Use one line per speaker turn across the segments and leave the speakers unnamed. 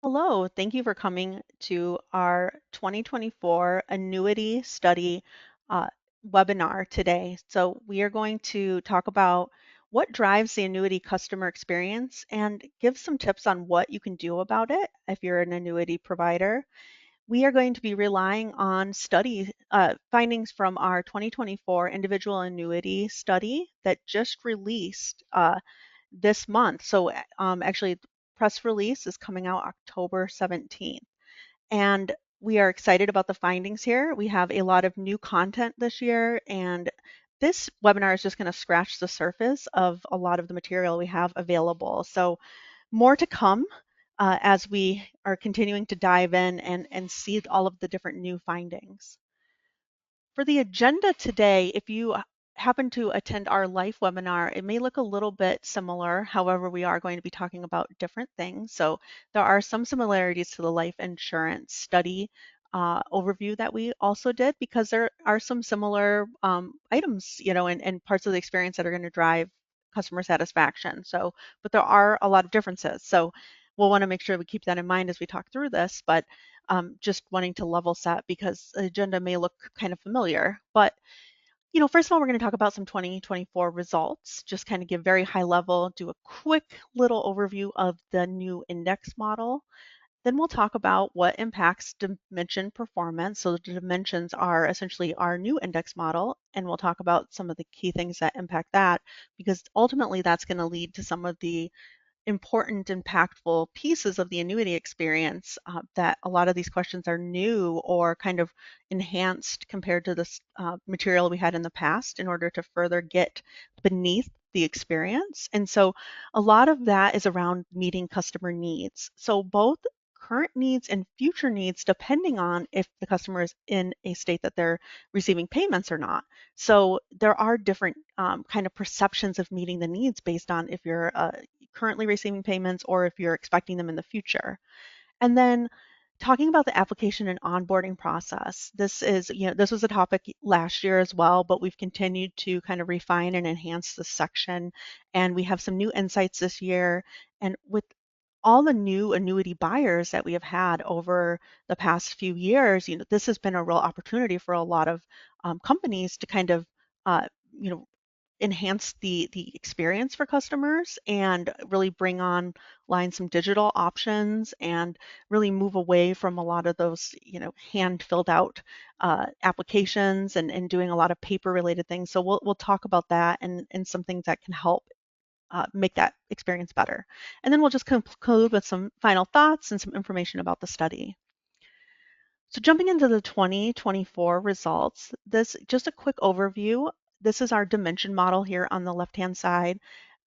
Hello, thank you for coming to our 2024 Annuity Study uh, webinar today. So we are going to talk about what drives the annuity customer experience and give some tips on what you can do about it if you're an annuity provider. We are going to be relying on study findings from our 2024 individual annuity study that just released this month. So actually, the press release is coming out October 17th. And we are excited about the findings here. We have a lot of new content this year, and this webinar is just going to scratch the surface of a lot of the material we have available. So more to come as we are continuing to dive in and see all of the different new findings. For the agenda today, if you happen to attend our live webinar, it may look a little bit similar. However, we are going to be talking about different things. So there are some similarities to the life insurance study overview that we also did because there are some similar items, and parts of the experience that are going to drive customer satisfaction. So, but there are a lot of differences. So we'll want to make sure we keep that in mind as we talk through this. But just wanting to level set because the agenda may look kind of familiar. But, first of all, we're going to talk about some 2024 results, just kind of give very high level, do a quick little overview of the new index model. Then we'll talk about what impacts dimension performance. So the dimensions are essentially our new index model, and we'll talk about some of the key things that impact that, because ultimately that's going to lead to some of the important, impactful pieces of the annuity experience that a lot of these questions are new or kind of enhanced compared to this material we had in the past in order to further get beneath the experience. And so a lot of that is around meeting customer needs. So both current needs and future needs, depending on if the customer is in a state that they're receiving payments or not. So there are different kind of perceptions of meeting the needs based on if you're currently receiving payments or if you're expecting them in the future. And then talking about the application and onboarding process. This was a topic last year as well, but we've continued to kind of refine and enhance this section. And we have some new insights this year. And with all the new annuity buyers that we have had over the past few years, this has been a real opportunity for a lot of companies to kind of, uh, you know, enhance the experience for customers and really bring online some digital options and really move away from a lot of those hand filled out applications and doing a lot of paper related things. So we'll talk about that and some things that can help make that experience better. And then we'll just conclude with some final thoughts and some information about the study. So jumping into the 2024 results, this just a quick overview. This is our dimension model here on the left-hand side.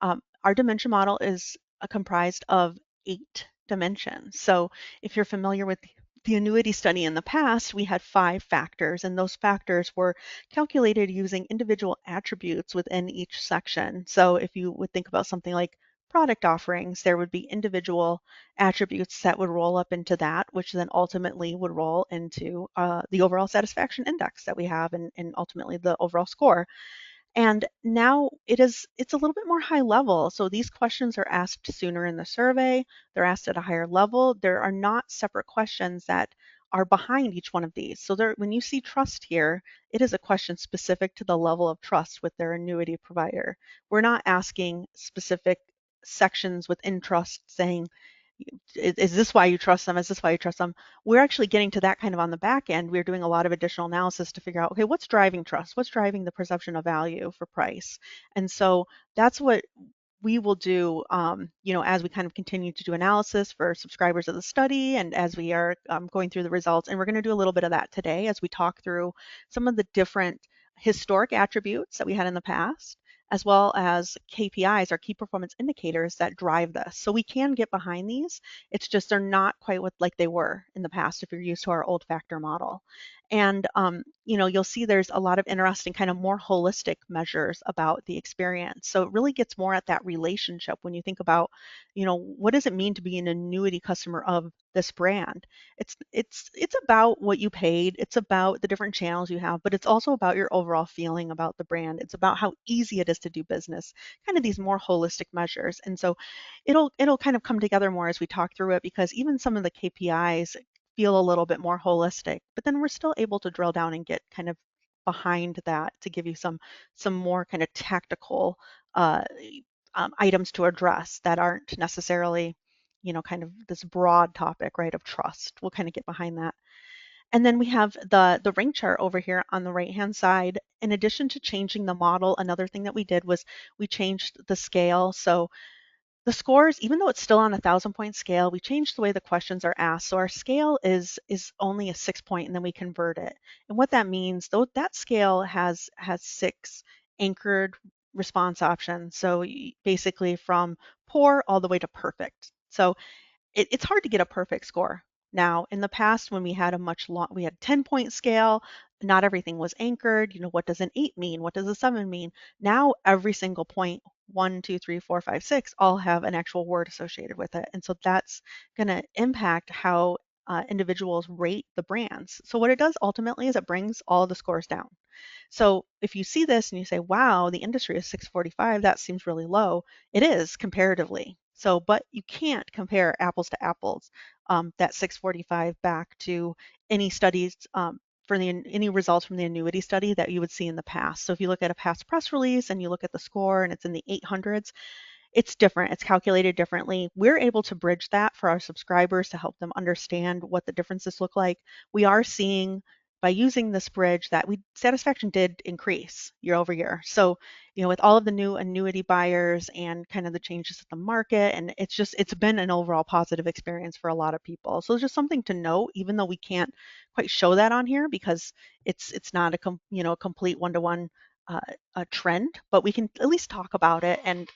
Our dimension model is comprised of 8 dimensions. So if you're familiar with the annuity study in the past, we had 5 factors, and those factors were calculated using individual attributes within each section. So if you would think about something like product offerings, there would be individual attributes that would roll up into that, which then ultimately would roll into the overall satisfaction index that we have and ultimately the overall score. And now it's a little bit more high level. So these questions are asked sooner in the survey. They're asked at a higher level. There are not separate questions that are behind each one of these. So when you see trust here, it is a question specific to the level of trust with their annuity provider. We're not asking specific sections within trust saying, is this why you trust them? Is this why you trust them? We're actually getting to that kind of on the back end. We're doing a lot of additional analysis to figure out, okay, what's driving trust? What's driving the perception of value for price? And so that's what we will do, as we kind of continue to do analysis for subscribers of the study and as we are going through the results. And we're going to do a little bit of that today as we talk through some of the different historic attributes that we had in the past, as well as KPIs, our key performance indicators that drive this. So we can get behind these. It's just they're not quite what like they were in the past if you're used to our old factor model. And you'll see there's a lot of interesting kind of more holistic measures about the experience. So it really gets more at that relationship when you think about, what does it mean to be an annuity customer of this brand? It's about what you paid, it's about the different channels you have, but it's also about your overall feeling about the brand. It's about how easy it is to do business, kind of these more holistic measures. And so it'll kind of come together more as we talk through it, because even some of the KPIs feel a little bit more holistic, but then we're still able to drill down and get kind of behind that to give you some more kind of tactical uh, items to address that aren't necessarily, kind of this broad topic, right, of trust. We'll kind of get behind that. And then we have the rank chart over here on the right hand side. In addition to changing the model, another thing that we did was we changed the scale. So the scores, even though it's still on a 1,000-point scale, we changed the way the questions are asked. So our scale is only a 6-point, and then we convert it. And what that means, though, that scale has 6 anchored response options. So basically from poor all the way to perfect. So it's hard to get a perfect score. Now, in the past, when we had we had 10-point scale, not everything was anchored. What does an 8 mean? What does a 7 mean? Now, every single point, 1, 2, 3, 4, 5, 6, all have an actual word associated with it. And so that's going to impact how individuals rate the brands. So what it does ultimately is it brings all the scores down. So if you see this and you say, wow, the industry is 645, that seems really low. It is comparatively. So, but you can't compare apples to apples, that 645 back to any studies for any results from the annuity study that you would see in the past. So if you look at a past press release and you look at the score and it's in the 800s, it's different. It's calculated differently. We're able to bridge that for our subscribers to help them understand what the differences look like. We are seeing by using this bridge that satisfaction did increase year over year. So, with all of the new annuity buyers and kind of the changes in the market, and it's been an overall positive experience for a lot of people. So it's just something to note, even though we can't quite show that on here because it's not a complete one-to-one a trend, but we can at least talk about it and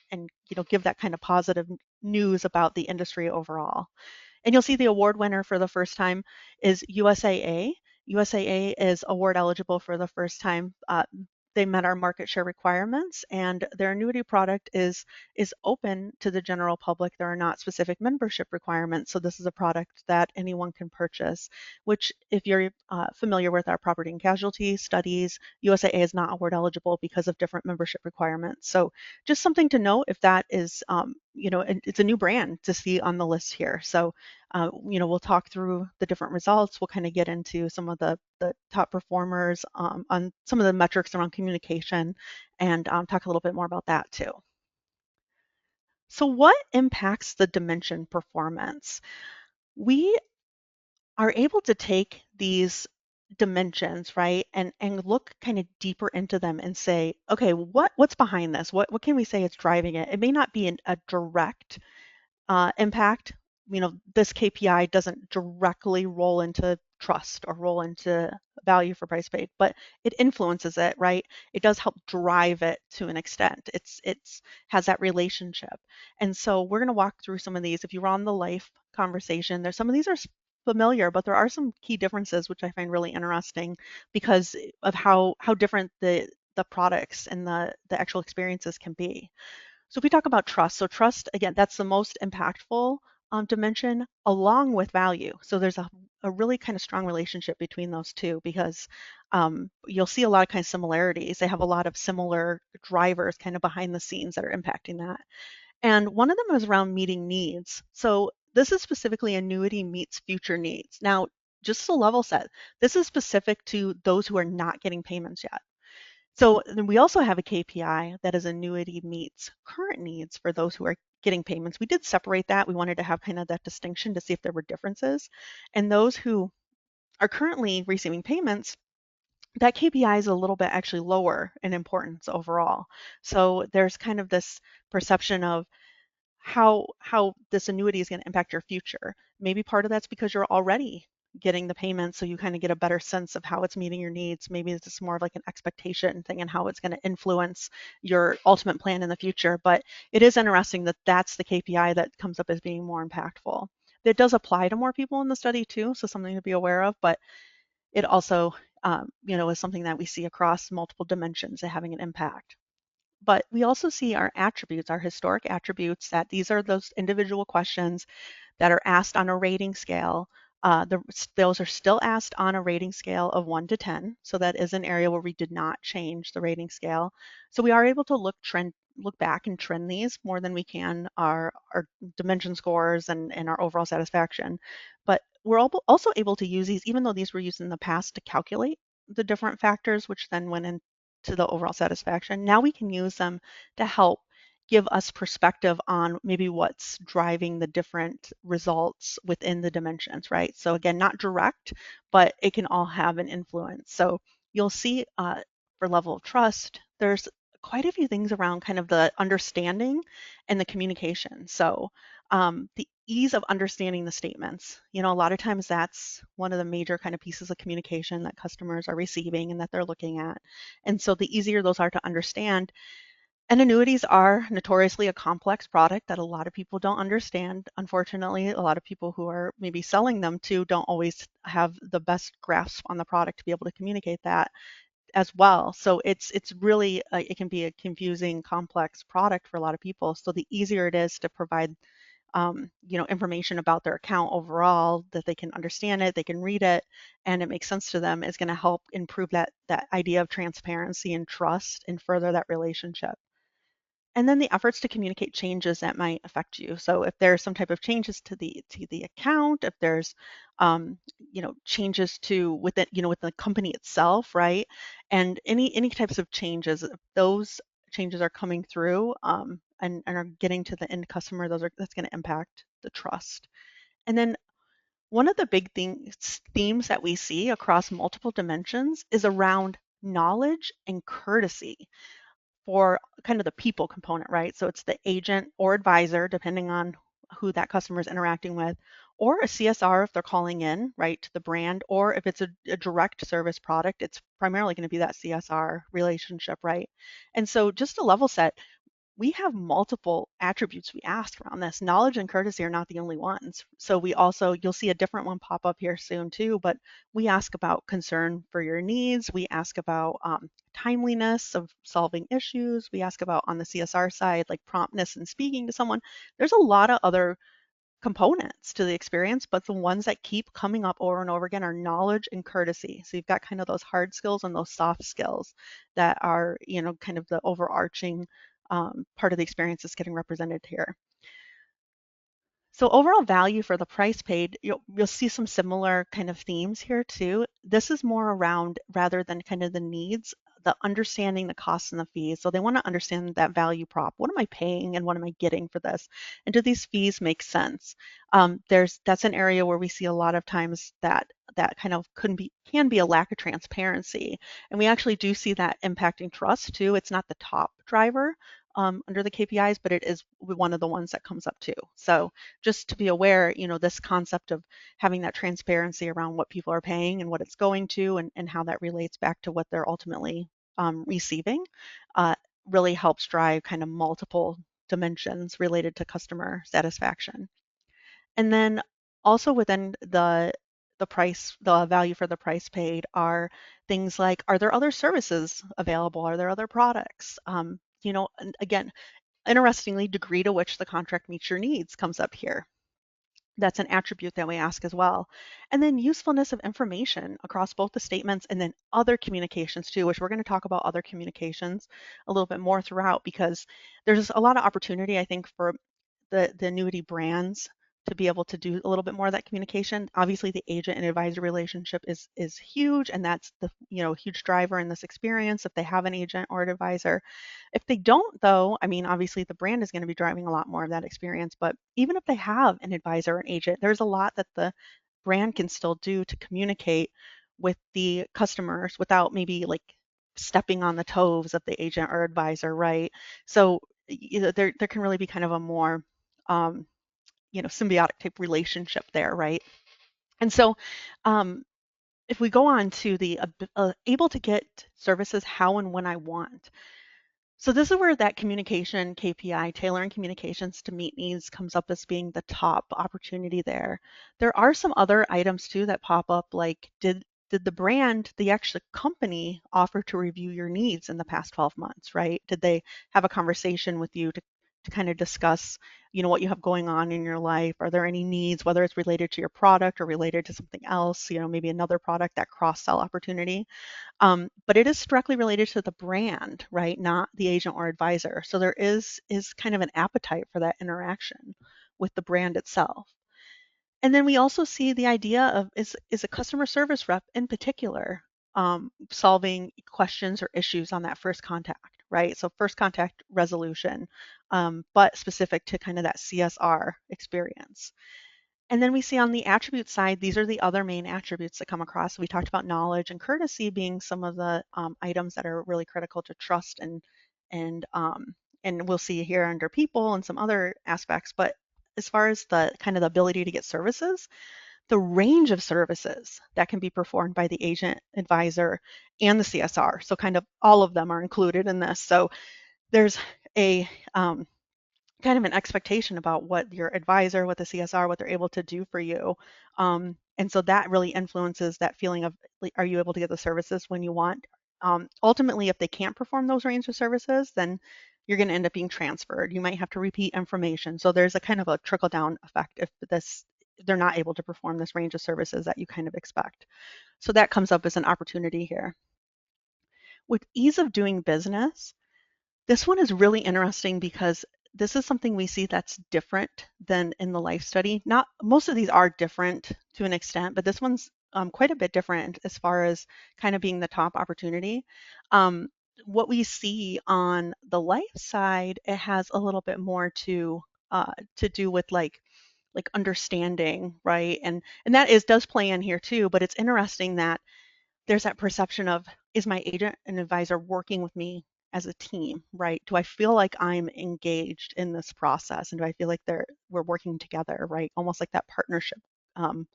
give that kind of positive news about the industry overall. And you'll see the award winner for the first time is USAA. USAA is award eligible for the first time. They met our market share requirements, and their annuity product is open to the general public. There are not specific membership requirements, so this is a product that anyone can purchase, which if you're familiar with our property and casualty studies, USAA is not award eligible because of different membership requirements. So just something to note if that is, it's a new brand to see on the list here. So we'll talk through the different results. We'll kind of get into some of the top performers on some of the metrics around communication and talk a little bit more about that too. So what impacts the dimension performance? We are able to take these dimensions, right, and look kind of deeper into them and say, okay, what's behind this? What can we say is driving it? It may not be a direct impact. This KPI doesn't directly roll into trust or roll into value for price paid, but it influences it, right? It does help drive it to an extent. It's has that relationship. And so we're going to walk through some of these. If you were on the life conversation, there's some of these are familiar, but there are some key differences which I find really interesting because of how different the products and the actual experiences can be. So if we talk about trust, so trust, again, that's the most impactful dimension along with value. So there's a really kind of strong relationship between those two because you'll see a lot of kind of similarities. They have a lot of similar drivers kind of behind the scenes that are impacting that. And one of them is around meeting needs. So this is specifically annuity meets future needs. Now, just to level set, this is specific to those who are not getting payments yet. So then we also have a KPI that is annuity meets current needs for those who are getting payments. We did separate that. We wanted to have kind of that distinction to see if there were differences. And those who are currently receiving payments, that KPI is a little bit actually lower in importance overall. So there's kind of this perception of how this annuity is going to impact your future. Maybe part of that's because you're already getting the payments, so you kind of get a better sense of how it's meeting your needs. Maybe it's just more of like an expectation thing and how it's going to influence your ultimate plan in the future. But it is interesting that that's the KPI that comes up as being more impactful. It does apply to more people in the study too, so something to be aware of. But it also, is something that we see across multiple dimensions and having an impact. But we also see our attributes, our historic attributes, that these are those individual questions that are asked on a rating scale. Those are still asked on a rating scale of 1 to 10. So that is an area where we did not change the rating scale. So we are able to look back and trend these more than we can our dimension scores and our overall satisfaction. But we're also able to use these, even though these were used in the past to calculate the different factors, which then went into the overall satisfaction. Now we can use them to help give us perspective on maybe what's driving the different results within the dimensions, right? So again, not direct, but it can all have an influence. So you'll see for level of trust, there's quite a few things around kind of the understanding and the communication. So the ease of understanding the statements, a lot of times that's one of the major kind of pieces of communication that customers are receiving and that they're looking at. And so the easier those are to understand, and annuities are notoriously a complex product that a lot of people don't understand. Unfortunately, a lot of people who are maybe selling them to don't always have the best grasp on the product to be able to communicate that as well. So it's really it can be a confusing, complex product for a lot of people. So the easier it is to provide information about their account overall, that they can understand it, they can read it, and it makes sense to them, is going to help improve that idea of transparency and trust and further that relationship. And then the efforts to communicate changes that might affect you. So if there's some type of changes to the account, if there's changes to with the company itself, right? And any types of changes, if those changes are coming through and are getting to the end customer, that's going to impact the trust. And then one of the big themes that we see across multiple dimensions is around knowledge and courtesy for kind of the people component, right? So it's the agent or advisor, depending on who that customer is interacting with, or a CSR if they're calling in, right, to the brand, or if it's a direct service product, it's primarily going to be that CSR relationship, right? And so just to level set, we have multiple attributes we ask around this. Knowledge and courtesy are not the only ones. So we also, you'll see a different one pop up here soon too, but we ask about concern for your needs. We ask about timeliness of solving issues. We ask about on the CSR side, like promptness in speaking to someone. There's a lot of other components to the experience, but the ones that keep coming up over and over again are knowledge and courtesy. So you've got kind of those hard skills and those soft skills that are, kind of the overarching part of the experience that's getting represented here. So overall value for the price paid, you'll see some similar kind of themes here too. This is more around, rather than kind of the needs, the understanding the costs and the fees. So they want to understand that value prop. What am I paying and what am I getting for this? And do these fees make sense? That's an area where we see a lot of times that kind of can be a lack of transparency. And we actually do see that impacting trust too. It's not the top driver under the KPIs, but it is one of the ones that comes up too. So just to be aware, this concept of having that transparency around what people are paying and what it's going to, and how that relates back to what they're ultimately receiving, uh, really helps drive kind of multiple dimensions related to customer satisfaction. And then also within the value for the price paid are things like, are there other services available? Are there other products? And again, interestingly, degree to which the contract meets your needs comes up here. That's an attribute that we ask as well. And then usefulness of information across both the statements and then other communications too, which we're going to talk about other communications a little bit more throughout, because there's a lot of opportunity, I think, for the annuity brands to be able to do a little bit more of that communication. Obviously, the agent and advisor relationship is huge, and that's the huge driver in this experience if they have an agent or an advisor. If they don't, though, I mean, obviously the brand is going to be driving a lot more of that experience. But even if they have an advisor or an agent, there's a lot that the brand can still do to communicate with the customers without maybe like stepping on the toes of the agent or advisor, right? So there can really be kind of a more um, symbiotic type relationship there, right? And so um, if we go on to the able to get services how and when I want. So this is where that communication KPI, tailoring communications to meet needs, comes up as being the top opportunity there. There are some other items too that pop up, like did the brand, the actual company, offer to review your needs in the past 12 months, right? Did they have a conversation with you to kind of discuss, what you have going on in your life? Are there any needs, whether it's related to your product or related to something else, maybe another product, that cross-sell opportunity? But it is directly related to the brand, right? Not the agent or advisor. So there is kind of an appetite for that interaction with the brand itself. And then we also see the idea of is a customer service rep in particular solving questions or issues on that first contact, right? So first contact resolution, but specific to kind of that CSR experience. And then we see on the attribute side, these are the other main attributes that come across. We talked about knowledge and courtesy being some of the items that are really critical to trust, and and we'll see here under people and some other aspects. But as far as the kind of the ability to get services, the range of services that can be performed by the agent, advisor, and the CSR. So kind of all of them are included in this. So there's a kind of an expectation about what your advisor, what the CSR, what they're able to do for you. And so that really influences that feeling of, like, are you able to get the services when you want? Ultimately, if they can't perform those range of services, then you're going to end up being transferred. You might have to repeat information. So there's a kind of a trickle down effect if they're not able to perform this range of services that you kind of expect. So that comes up as an opportunity here. With ease of doing business, this one is really interesting because this is something we see that's different than in the life study. Not most of these are different to an extent, but this one's quite a bit different as far as kind of being the top opportunity. Um, what we see on the life side, it has a little bit more to do with like understanding, right? And that does play in here too. But it's interesting that there's that perception of, is my agent and advisor working with me as a team, right? Do I feel like I'm engaged in this process, and do I feel like we're working together, right? Almost like that partnership um,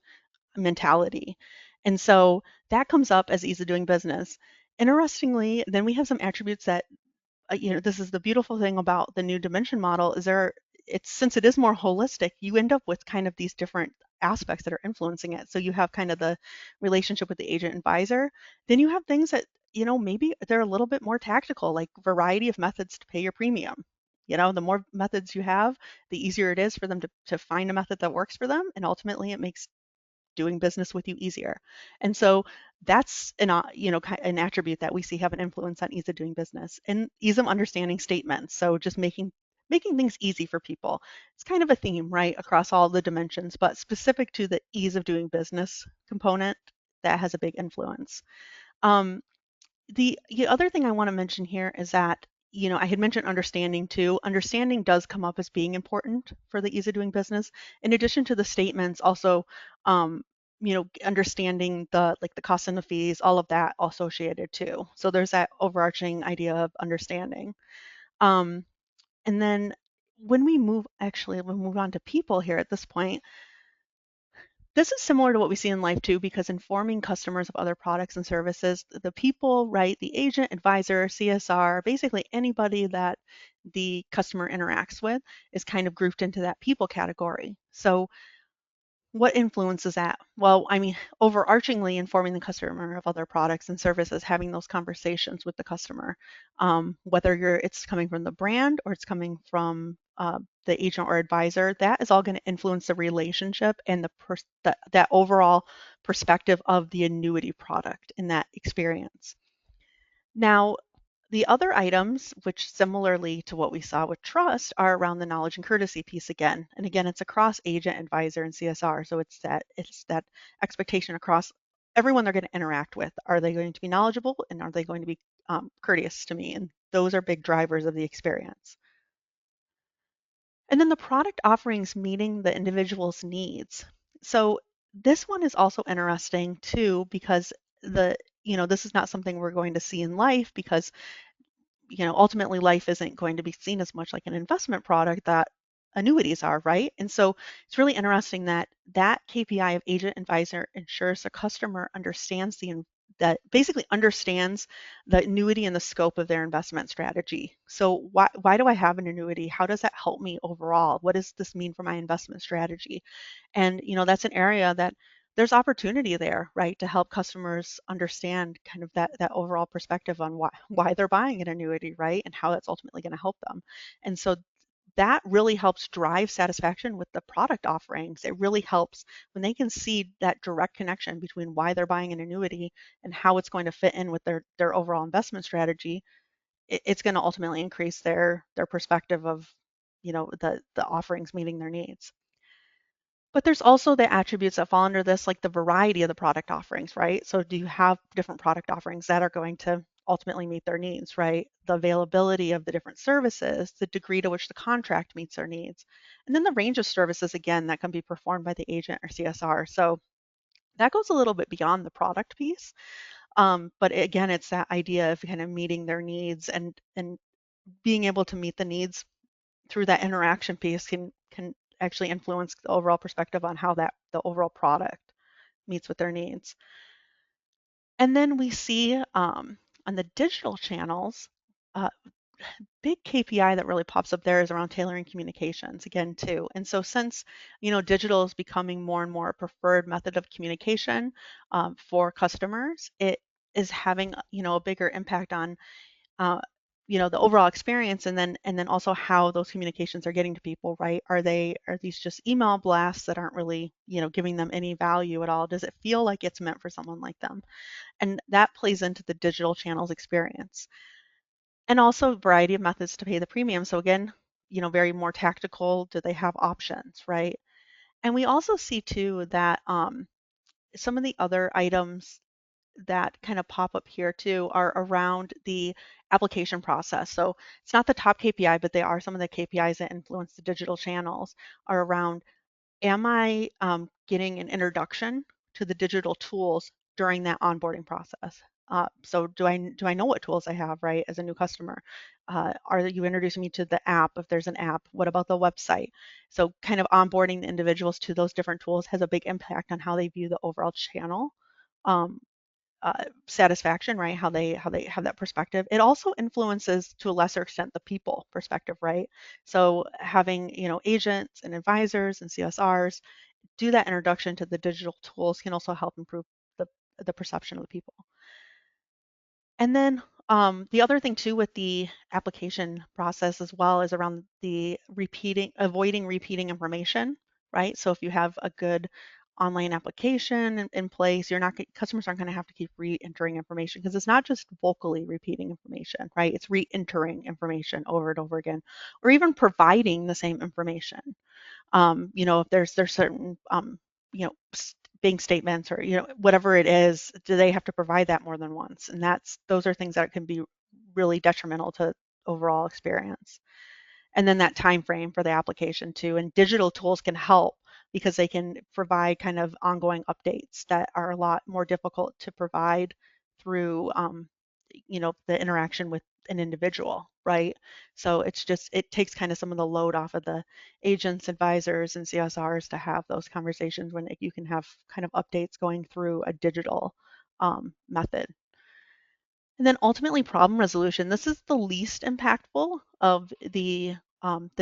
mentality. And so that comes up as ease of doing business. Interestingly, then we have some attributes that this is the beautiful thing about the new dimension model is it's since it is more holistic, you end up with kind of these different aspects that are influencing it. So you have kind of the relationship with the agent advisor. Then you have things that, maybe they're a little bit more tactical, like variety of methods to pay your premium. The more methods you have, the easier it is for them to find a method that works for them. And ultimately it makes doing business with you easier. And so that's an attribute that we see have an influence on ease of doing business and ease of understanding statements. So just making things easy for people. It's kind of a theme, right, across all the dimensions, but specific to the ease of doing business component, that has a big influence. Um, the other thing I want to mention here is that, I had mentioned understanding too. Understanding does come up as being important for the ease of doing business. In addition to the statements, also, understanding the costs and the fees, all of that associated too. So there's that overarching idea of understanding. Um, and then we'll move on to people here at this point. This is similar to what we see in life too, because informing customers of other products and services, the people, right, the agent, advisor, CSR, basically anybody that the customer interacts with is kind of grouped into that people category. So what influences that? Well, I mean, overarchingly informing the customer of other products and services, having those conversations with the customer, whether it's coming from the brand or it's coming from the agent or advisor, that is all going to influence the relationship and that overall perspective of the annuity product in that experience. Now, the other items, which similarly to what we saw with trust, are around the knowledge and courtesy piece again. And again, it's across agent, advisor, and CSR. So it's that expectation across everyone they're going to interact with. Are they going to be knowledgeable, and are they going to be courteous to me? And those are big drivers of the experience. And then the product offerings meeting the individual's needs. So this one is also interesting too, because this is not something we're going to see in life, because ultimately life isn't going to be seen as much like an investment product that annuities are, right? And so it's really interesting that KPI of agent advisor ensures the customer understands that basically understands the annuity and the scope of their investment strategy. So why do I have an annuity? How does that help me overall? What does this mean for my investment strategy? And that's an area that there's opportunity there, right, to help customers understand kind of that overall perspective on why they're buying an annuity, right, and how that's ultimately going to help them. And so that really helps drive satisfaction with the product offerings. It really helps when they can see that direct connection between why they're buying an annuity and how it's going to fit in with their overall investment strategy. It's going to ultimately increase their perspective of, the offerings meeting their needs. But there's also the attributes that fall under this, like the variety of the product offerings, right? So do you have different product offerings that are going to ultimately meet their needs, right? The availability of the different services, the degree to which the contract meets their needs, and then the range of services, again, that can be performed by the agent or CSR. So that goes a little bit beyond the product piece. But again, it's that idea of kind of meeting their needs and being able to meet the needs through that interaction piece can actually influence the overall perspective on how that the overall product meets with their needs. And then we see on the digital channels, uh, big KPI that really pops up there is around tailoring communications again too. And so since digital is becoming more and more a preferred method of communication for customers, it is having a bigger impact on uh, the overall experience, and then also how those communications are getting to people, right? Are these just email blasts that aren't really, giving them any value at all? Does it feel like it's meant for someone like them? And that plays into the digital channels experience. And also variety of methods to pay the premium. So again, very more tactical. Do they have options, right? And we also see too that some of the other items that kind of pop up here too are around the application process. So it's not the top KPI, but they are some of the KPIs that influence the digital channels are around, am I getting an introduction to the digital tools during that onboarding process? So do I know what tools I have, right, as a new customer? Are you introducing me to the app if there's an app? What about the website? So kind of onboarding the individuals to those different tools has a big impact on how they view the overall channel. Satisfaction, right? How they have that perspective. It also influences to a lesser extent the people perspective, right? So having agents and advisors and CSRs do that introduction to the digital tools can also help improve the the perception of the people. And then the other thing too with the application process as well is around the avoiding repeating information, right? So if you have a good online application in place, customers aren't going to have to keep re-entering information because it's not just vocally repeating information, right? It's re-entering information over and over again, or even providing the same information. If there's certain bank statements or whatever it is, do they have to provide that more than once? And those are things that can be really detrimental to overall experience. And then that time frame for the application too. And digital tools can help because they can provide kind of ongoing updates that are a lot more difficult to provide through the interaction with an individual, right? So it takes kind of some of the load off of the agents, advisors, and CSRs to have those conversations when you can have kind of updates going through a digital method. And then ultimately problem resolution. This is the least impactful of the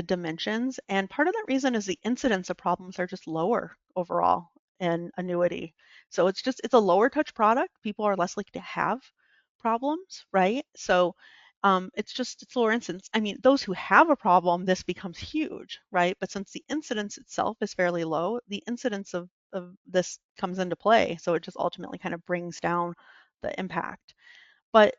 dimensions. And part of that reason is the incidence of problems are just lower overall in annuity. So it's a lower touch product. People are less likely to have problems, right? So it's lower incidence. I mean, those who have a problem, this becomes huge, right? But since the incidence itself is fairly low, the incidence of this comes into play. So it just ultimately kind of brings down the impact. But,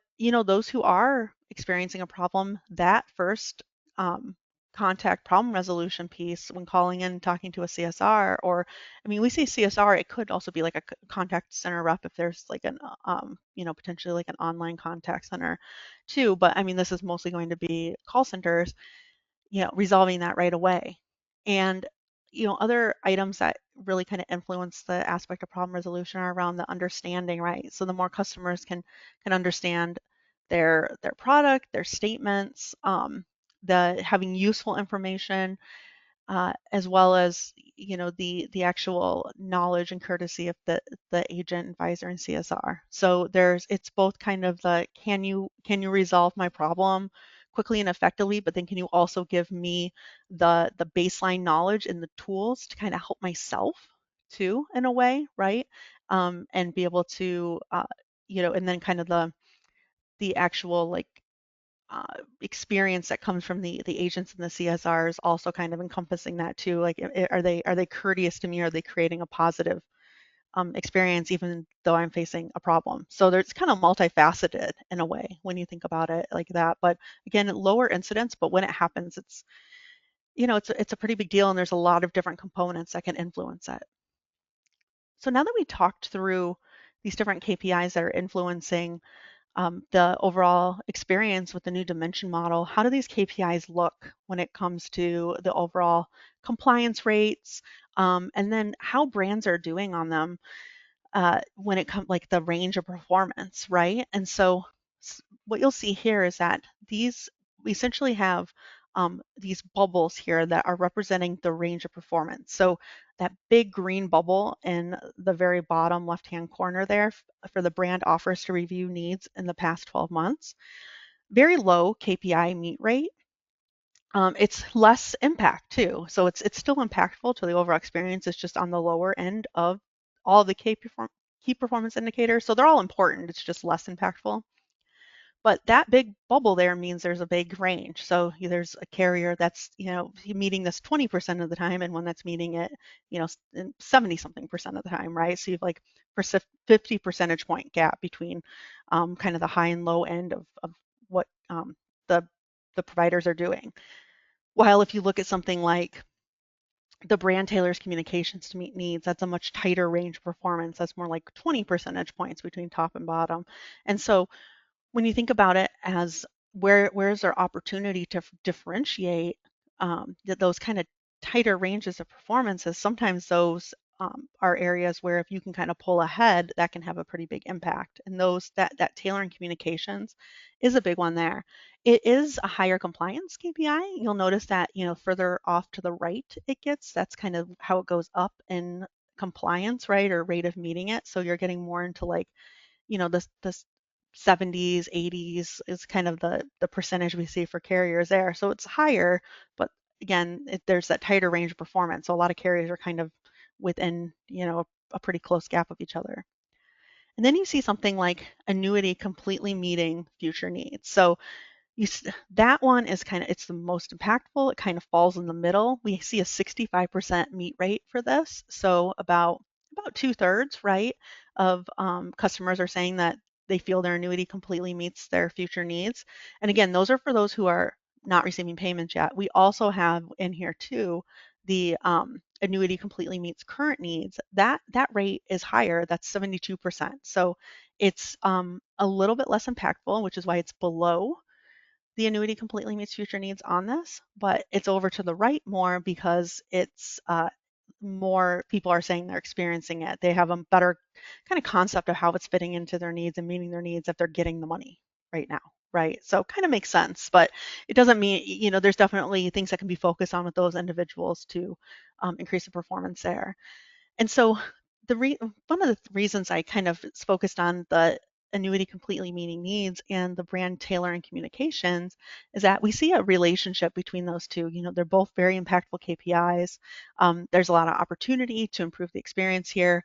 those who are experiencing a problem, that first um, contact problem resolution piece when calling in, talking to a CSR, or, I mean, we say CSR, it could also be like a contact center rep if there's like potentially like an online contact center too. But I mean, this is mostly going to be call centers, resolving that right away. And, other items that really kind of influence the aspect of problem resolution are around the understanding, right? So the more customers can understand their product, their statements, the having useful information, as well as the actual knowledge and courtesy of the agent, advisor, and CSR. So it's both kind of the can you resolve my problem quickly and effectively, but then can you also give me the baseline knowledge and the tools to kind of help myself too, in a way, right? And be able to, and then kind of the actual like experience that comes from the agents and the CSRs also kind of encompassing that too. Like, are they courteous to me? Are they creating a positive experience even though I'm facing a problem? So there's kind of multifaceted in a way when you think about it like that. But again, lower incidence, but when it happens, it's a pretty big deal, and there's a lot of different components that can influence it. So now that we talked through these different KPIs that are influencing the overall experience with the new dimension model, how do these KPIs look when it comes to the overall compliance rates, and then how brands are doing on them when it comes like the range of performance, right? And so what you'll see here is that we essentially have these bubbles here that are representing the range of performance. So that big green bubble in the very bottom left-hand corner there for the brand offers to review needs in the past 12 months, very low KPI meet rate. It's less impact too. So it's still impactful to the overall experience. It's just on the lower end of all the key performance indicators. So they're all important. It's just less impactful. But that big bubble there means there's a big range. So there's a carrier that's, meeting this 20% of the time, and one that's meeting it, 70 something percent of the time, right? So you've like 50 percentage point gap between kind of the high and low end of what the the providers are doing. While if you look at something like the brand tailors communications to meet needs, that's a much tighter range of performance. That's more like 20 percentage points between top and bottom. And so when you think about it as where's there opportunity to differentiate those kind of tighter ranges of performances, sometimes those are areas where if you can kind of pull ahead, that can have a pretty big impact. And that tailoring communications is a big one there. It is a higher compliance KPI. You'll notice that, further off to the right it gets, that's kind of how it goes up in compliance, right? Or rate of meeting it. So you're getting more into like, this 70s, 80s is kind of the percentage we see for carriers there. So it's higher, but again, there's that tighter range of performance. So a lot of carriers are kind of within, a pretty close gap of each other. And then you see something like annuity completely meeting future needs. So that one is it's the most impactful. It kind of falls in the middle. We see a 65% meet rate for this. So about 2/3, right, of customers are saying that they feel their annuity completely meets their future needs. And again, those are for those who are not receiving payments yet. We also have in here too the annuity completely meets current needs. That rate is higher. That's 72%. So it's a little bit less impactful, which is why it's below the annuity completely meets future needs on this, but it's over to the right more because it's more people are saying they're experiencing it. They have a better kind of concept of how it's fitting into their needs and meeting their needs if they're getting the money right now, right? So kind of makes sense, but it doesn't mean, there's definitely things that can be focused on with those individuals to increase the performance there. And so one of the reasons I kind of focused on the annuity completely meeting needs and the brand tailoring communications is that we see a relationship between those two. They're both very impactful KPIs. There's a lot of opportunity to improve the experience here.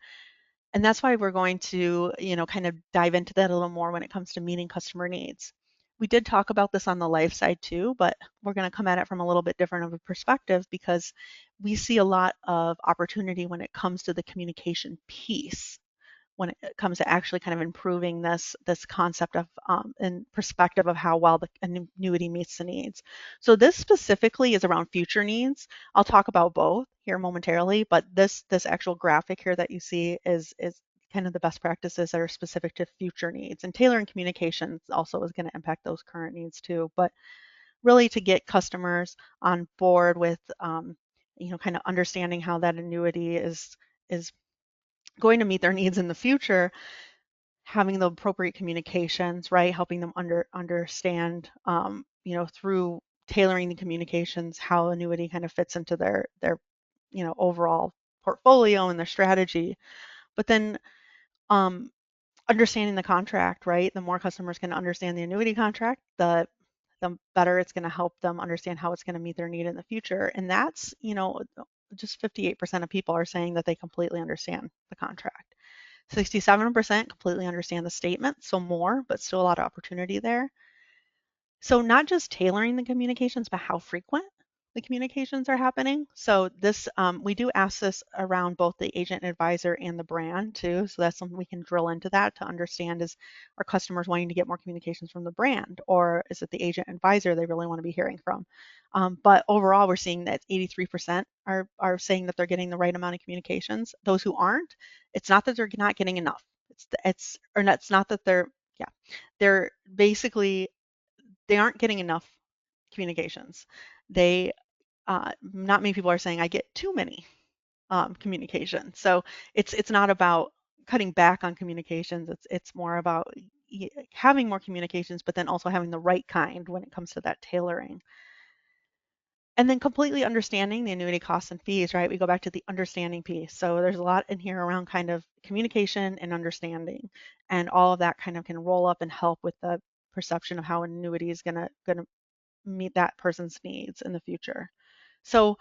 And that's why we're going to, kind of dive into that a little more when it comes to meeting customer needs. We did talk about this on the life side too, but we're going to come at it from a little bit different of a perspective because we see a lot of opportunity when it comes to the communication piece, when it comes to actually kind of improving this concept of and perspective of how well the annuity meets the needs. So this specifically is around future needs. I'll talk about both here momentarily, but this actual graphic here that you see is kind of the best practices that are specific to future needs. And tailoring communications also is going to impact those current needs too. But really to get customers on board with kind of understanding how that annuity is going to meet their needs in the future, having the appropriate communications, right? Helping them understand, through tailoring the communications, how annuity kind of fits into their overall portfolio and their strategy. But then um, understanding the contract, right? The more customers can understand the annuity contract, the better it's going to help them understand how it's going to meet their need in the future. And that's, just 58% of people are saying that they completely understand the contract. 67% completely understand the statement, so more, but still a lot of opportunity there. So not just tailoring the communications, but how frequent the communications are happening. So this, we do ask this around both the agent advisor and the brand too. So that's something we can drill into that to understand is our customers wanting to get more communications from the brand, or is it the agent advisor they really want to be hearing from? But overall, we're seeing that 83% are saying that they're getting the right amount of communications. Those who aren't, it's not that they're not getting enough. It's not that yeah, they're basically they aren't getting enough communications. They Not many people are saying I get too many communications. So it's not about cutting back on communications. It's more about having more communications, but then also having the right kind when it comes to that tailoring. And then completely understanding the annuity costs and fees, right? We go back to the understanding piece. So there's a lot in here around kind of communication and understanding, and all of that kind of can roll up and help with the perception of how an annuity is gonna meet that person's needs in the future. So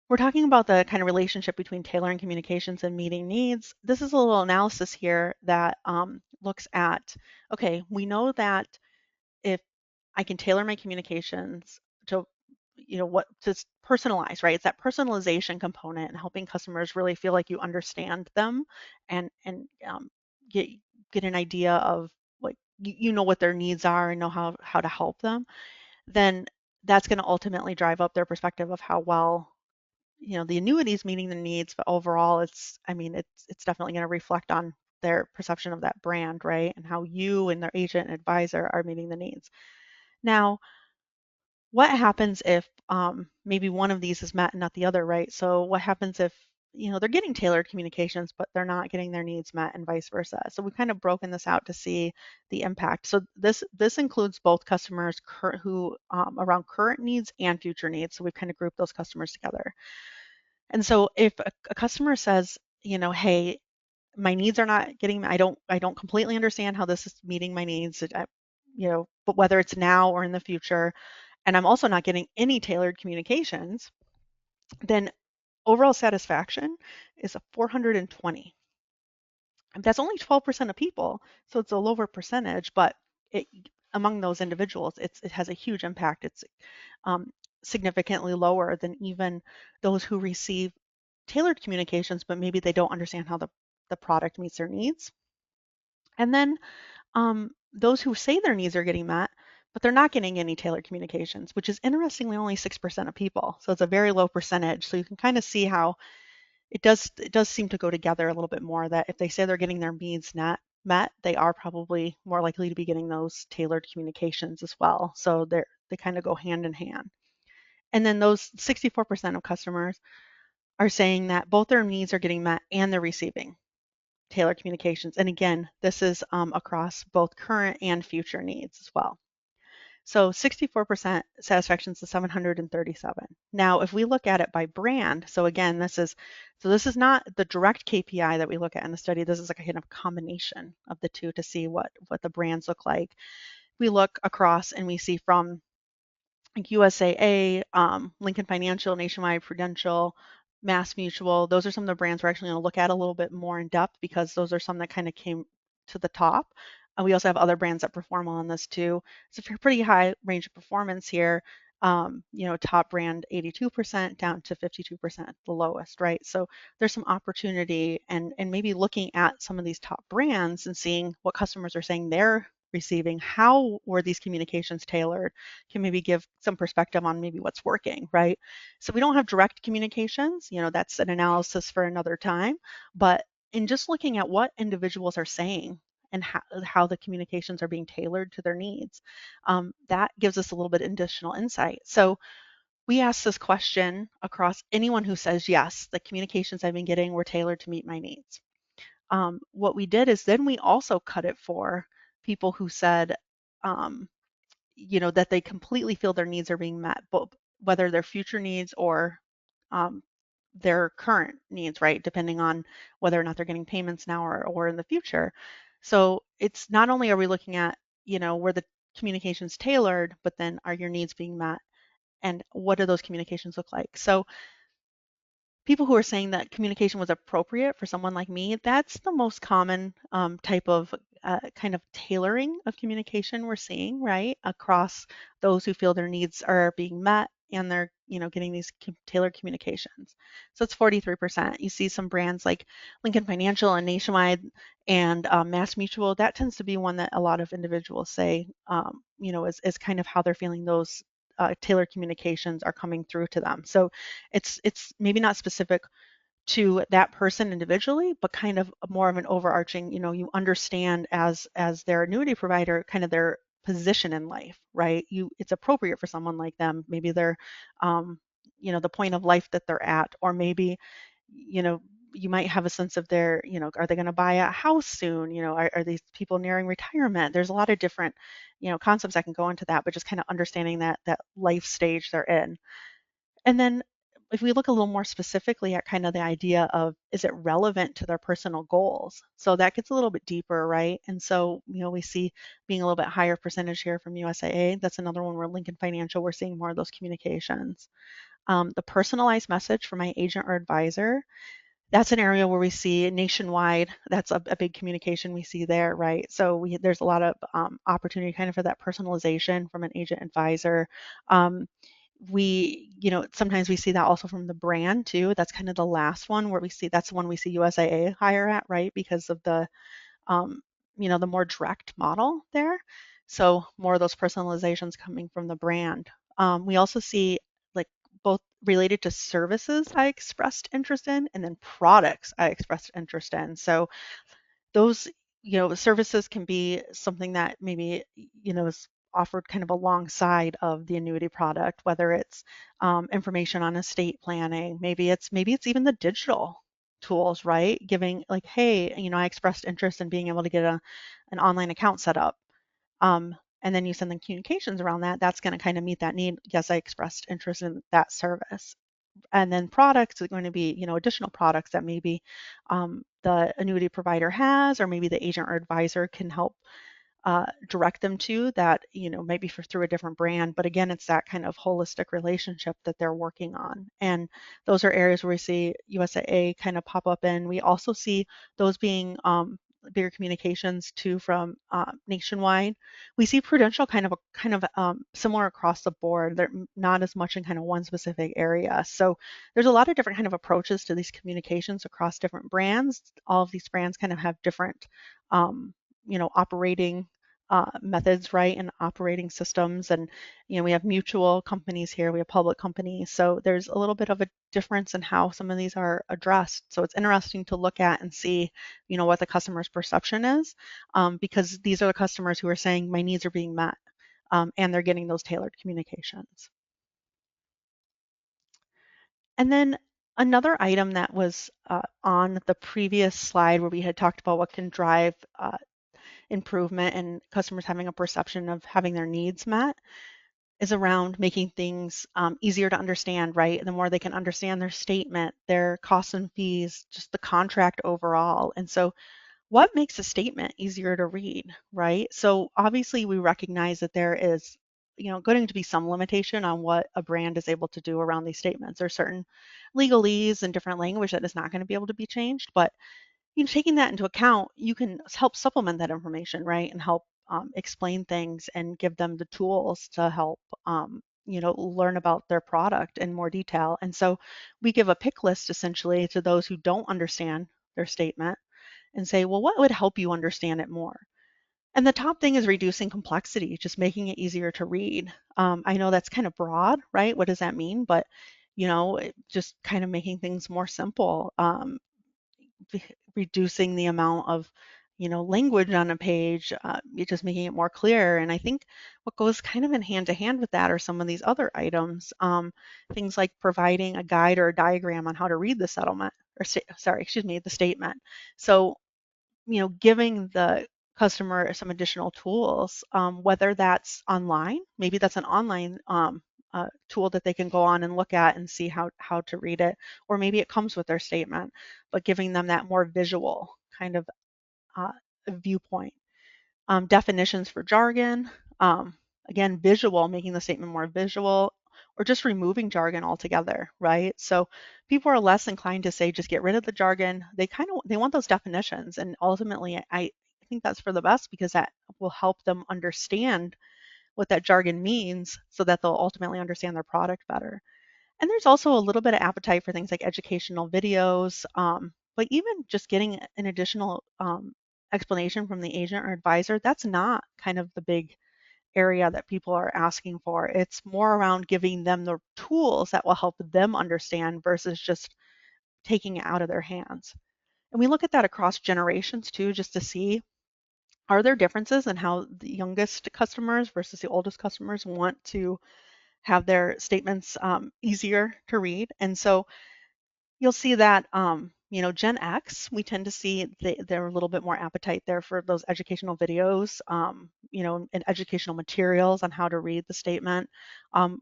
we're talking about the kind of relationship between tailoring communications and meeting needs. This is a little analysis here that looks at, okay, we know that if I can tailor my communications to, what to personalize, right? It's that personalization component and helping customers really feel like you understand them and get get an idea of like you know what their needs are and know how to help them. Then that's going to ultimately drive up their perspective of how well the annuity is meeting the needs. But overall, it's definitely going to reflect on their perception of that brand, right? And how you and their agent and advisor are meeting the needs. Now, what happens if maybe one of these is met and not the other, right? So what happens if they're getting tailored communications, but they're not getting their needs met, and vice versa? So we've kind of broken this out to see the impact. So this includes both customers who around current needs and future needs. So we've kind of grouped those customers together. And so if a customer says, hey, my needs are not getting, I don't completely understand how this is meeting my needs, but whether it's now or in the future, and I'm also not getting any tailored communications, then overall satisfaction is a 420. And that's only 12% of people, so it's a lower percentage, but it, among those individuals, it has a huge impact. It's um, significantly lower than even those who receive tailored communications, but maybe they don't understand how the product meets their needs. And then those who say their needs are getting met, but they're not getting any tailored communications, which is interestingly only 6% of people. So it's a very low percentage. So you can kind of see how it does seem to go together a little bit more, that if they say they're getting their needs met, they are probably more likely to be getting those tailored communications as well. So they kind of go hand in hand. And then those 64% of customers are saying that both their needs are getting met and they're receiving tailored communications. And again, this is across both current and future needs as well. So 64% satisfaction is 737. Now, if we look at it by brand, so again, this is not the direct KPI that we look at in the study. This is like a kind of combination of the two to see what the brands look like. We look across and we see from like USAA, Lincoln Financial, Nationwide, Prudential, Mass Mutual. Those are some of the brands we're actually going to look at a little bit more in depth, because those are some that kind of came to the top. We also have other brands that perform on this too. It's a pretty high range of performance here. Top brand 82% down to 52%, the lowest, right? So there's some opportunity, and maybe looking at some of these top brands and seeing what customers are saying they're receiving, how were these communications tailored, can maybe give some perspective on maybe what's working, right? So we don't have direct communications, that's an analysis for another time, but in just looking at what individuals are saying and how the communications are being tailored to their needs, that gives us a little bit additional insight. So we asked this question across anyone who says, yes, the communications I've been getting were tailored to meet my needs. What we did is then we also cut it for people who said, that they completely feel their needs are being met, but whether they're future needs or um, their current needs, right? Depending on whether or not they're getting payments now or in the future. So it's not only are we looking at, where the communications tailored, but then are your needs being met, and what do those communications look like? So people who are saying that communication was appropriate for someone like me, that's the most common type of kind of tailoring of communication we're seeing, right? Across those who feel their needs are being met and they're, getting these tailored communications. So it's 43%. You see some brands like Lincoln Financial and Nationwide and Mass Mutual. That tends to be one that a lot of individuals say, is kind of how they're feeling those tailored communications are coming through to them. So it's maybe not specific to that person individually, but kind of more of an overarching, you understand as their annuity provider, kind of their position in life, right? It's appropriate for someone like them. Maybe they're, um, the point of life that they're at, or maybe, you know, you might have a sense of their, are they going to buy a house soon? Are these people nearing retirement? There's a lot of different, concepts that can go into that, but just kind of understanding that life stage they're in. And then if we look a little more specifically at kind of the idea of, is it relevant to their personal goals? So that gets a little bit deeper, right? And so, we see being a little bit higher percentage here from USAA. That's another one where Lincoln Financial, we're seeing more of those communications. The personalized message for my agent or advisor, that's an area where we see nationwide. That's a big communication we see there, right? So there's a lot of opportunity kind of for that personalization from an agent advisor. Um, sometimes we see that also from the brand too. That's kind of the last one where we see, that's the one we see USAA higher at, right? Because of the, um, the more direct model there. So more of those personalizations coming from the brand. We also see like both related to services I expressed interest in and then products I expressed interest in. So those, services can be something that maybe, is offered kind of alongside of the annuity product, whether it's information on estate planning, maybe it's even the digital tools, right? Giving like, hey, I expressed interest in being able to get an online account set up. And then you send them communications around that. That's going to kind of meet that need. Yes, I expressed interest in that service. And then products are going to be, additional products that maybe the annuity provider has, or maybe the agent or advisor can help direct them to that, maybe through a different brand. But again, it's that kind of holistic relationship that they're working on. And those are areas where we see USAA kind of pop up in. We also see those being bigger communications too from nationwide. We see Prudential kind of similar across the board. They're not as much in kind of one specific area. So there's a lot of different kind of approaches to these communications across different brands. All of these brands kind of have different operating methods, right, and operating systems. And, we have mutual companies here, we have public companies. So there's a little bit of a difference in how some of these are addressed. So it's interesting to look at and see, what the customer's perception is, because these are the customers who are saying my needs are being met, and they're getting those tailored communications. And then another item that was on the previous slide where we had talked about what can drive improvement and customers having a perception of having their needs met is around making things easier to understand, right? The more they can understand their statement, their costs and fees, just the contract overall. And so what makes a statement easier to read, right? So obviously we recognize that there is, going to be some limitation on what a brand is able to do around these statements. There's certain legalese and different language that is not going to be able to be changed, but taking that into account, you can help supplement that information, right, and help explain things and give them the tools to help, learn about their product in more detail. And so we give a pick list essentially to those who don't understand their statement and say, well, what would help you understand it more? And the top thing is reducing complexity, just making it easier to read. I know that's kind of broad, right? What does that mean? But just kind of making things more simple. Reducing the amount of language on a page, just making it more clear. And I think what goes kind of in hand to hand with that are some of these other items, things like providing a guide or a diagram on how to read the settlement, or sorry, excuse me, the statement. So giving the customer some additional tools, whether that's online, maybe that's an online tool that they can go on and look at and see how to read it, or maybe it comes with their statement, but giving them that more visual kind of uh, viewpoint. Definitions for jargon, again, visual, making the statement more visual, or just removing jargon altogether, right? So people are less inclined to say just get rid of the jargon. They want those definitions, and ultimately I think that's for the best because that will help them understand what that jargon means so that they'll ultimately understand their product better. And there's also a little bit of appetite for things like educational videos, but even just getting an additional explanation from the agent or advisor, that's not kind of the big area that people are asking for. It's more around giving them the tools that will help them understand versus just taking it out of their hands. And we look at that across generations too, just to see, are there differences in how the youngest customers versus the oldest customers want to have their statements easier to read? And so you'll see that, Gen X, we tend to see they're a little bit more appetite there for those educational videos, and educational materials on how to read the statement.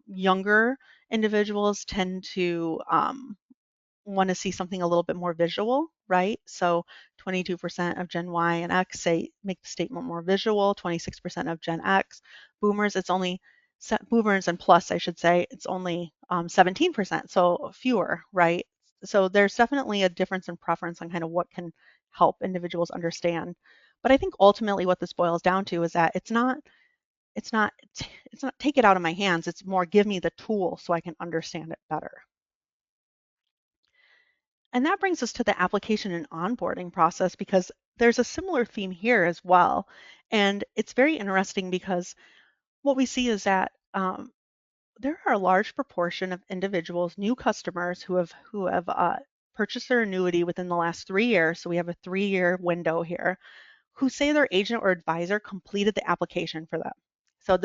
Younger individuals tend to want to see something a little bit more visual, right? So 22% of Gen Y and X say make the statement more visual, 26% of Gen X. Boomers, it's only boomers and plus, I should say, it's only 17%, so fewer, right? So there's definitely a difference in preference on kind of what can help individuals understand. But I think ultimately what this boils down to is that it's not it's not take it out of my hands, it's more give me the tool so I can understand it better. And that brings us to the application and onboarding process because there's a similar theme here as well. And it's very interesting because what we see is that there are a large proportion of individuals, new customers who have purchased their annuity within the last 3 years. So we have a 3-year window here who say their agent or advisor completed the application for them. So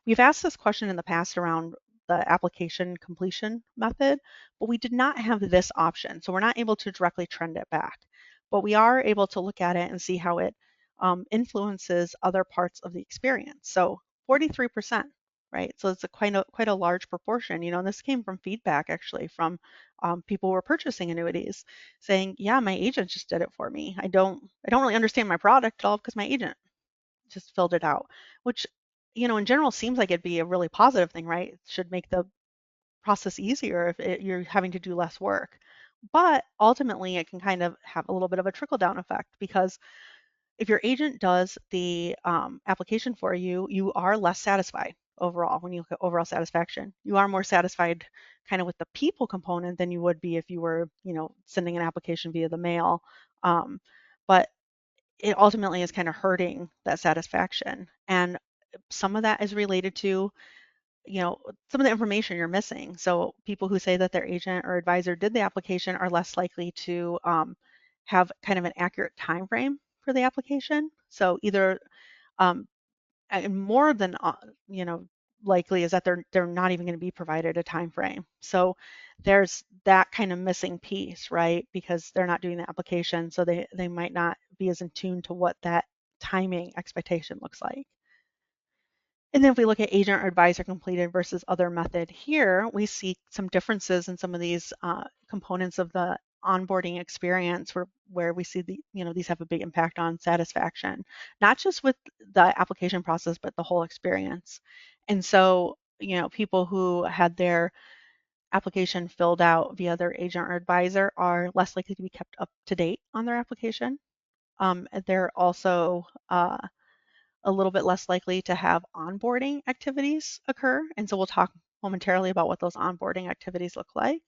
we've asked this question in the past around the application completion method, but we did not have this option. So we're not able to directly trend it back, but we are able to look at it and see how it influences other parts of the experience. So 43%, right? So it's quite a large proportion, and this came from feedback actually from people who were purchasing annuities saying, yeah, my agent just did it for me. I don't really understand my product at all because my agent just filled it out, which, in general seems like it'd be a really positive thing, right? It should make the process easier if you're having to do less work. But ultimately, it can kind of have a little bit of a trickle down effect because if your agent does the application for you, you are less satisfied overall when you look at overall satisfaction. You are more satisfied kind of with the people component than you would be if you were, sending an application via the mail. But it ultimately is kind of hurting that satisfaction. And some of that is related to, some of the information you're missing. So people who say that their agent or advisor did the application are less likely to have kind of an accurate time frame for the application. So either um, and more than likely is that they're not even going to be provided a time frame. So there's that kind of missing piece, right? Because they're not doing the application, so they might not be as in tune to what that timing expectation looks like. And then if we look at agent or advisor completed versus other method here, we see some differences in some of these components of the onboarding experience where we see these have a big impact on satisfaction, not just with the application process, but the whole experience. And so, people who had their application filled out via their agent or advisor are less likely to be kept up to date on their application. They're also a little bit less likely to have onboarding activities occur. And so we'll talk momentarily about what those onboarding activities look like.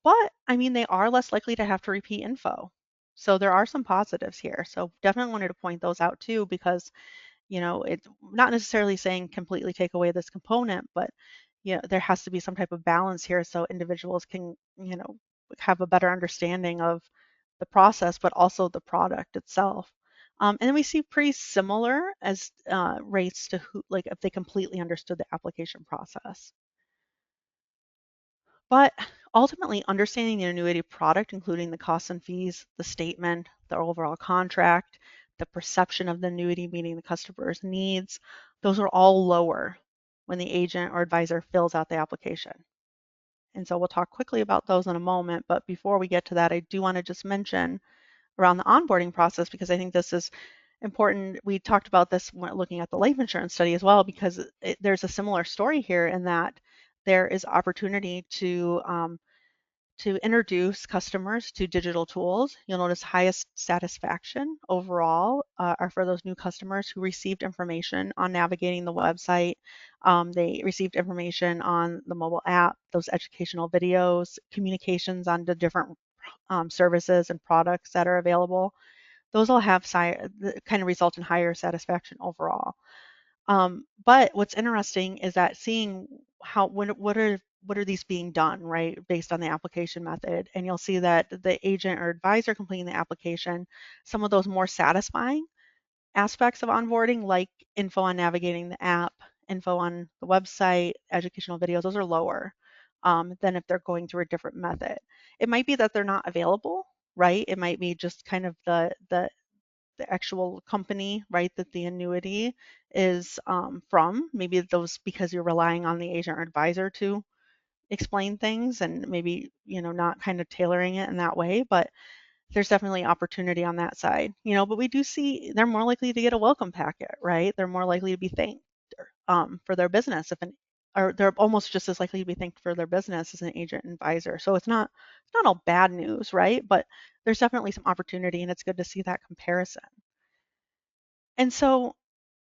But I mean, they are less likely to have to repeat info. So there are some positives here. So definitely wanted to point those out too, because, it's not necessarily saying completely take away this component, but there has to be some type of balance here so individuals can, have a better understanding of the process, but also the product itself. And then we see pretty similar as rates to who, like if they completely understood the application process. But ultimately, understanding the annuity product, including the costs and fees, the statement, the overall contract, the perception of the annuity meeting the customer's needs, those are all lower when the agent or advisor fills out the application. And so we'll talk quickly about those in a moment. But before we get to that, I do want to just mention around the onboarding process because I think this is important. We talked about this when looking at the life insurance study as well because there's a similar story here in that there is opportunity to introduce customers to digital tools. You'll notice highest satisfaction overall are for those new customers who received information on navigating the website. They received information on the mobile app, those educational videos, communications on the different services and products that are available. Those all have kind of result in higher satisfaction overall. But what's interesting is that seeing what are these being done, right, based on the application method, and you'll see that the agent or advisor completing the application, some of those more satisfying aspects of onboarding, like info on navigating the app, info on the website, educational videos, those are lower than if they're going through a different method. It might be that they're not available, right? It might be just kind of the actual company, right, that the annuity is from. Maybe those because you're relying on the agent or advisor to explain things and maybe, not kind of tailoring it in that way, but there's definitely opportunity on that side, but we do see they're more likely to get a welcome packet, right? They're more likely to be thanked for their business or they're almost just as likely to be thanked for their business as an agent advisor. So it's not all bad news, right? But there's definitely some opportunity and it's good to see that comparison. And so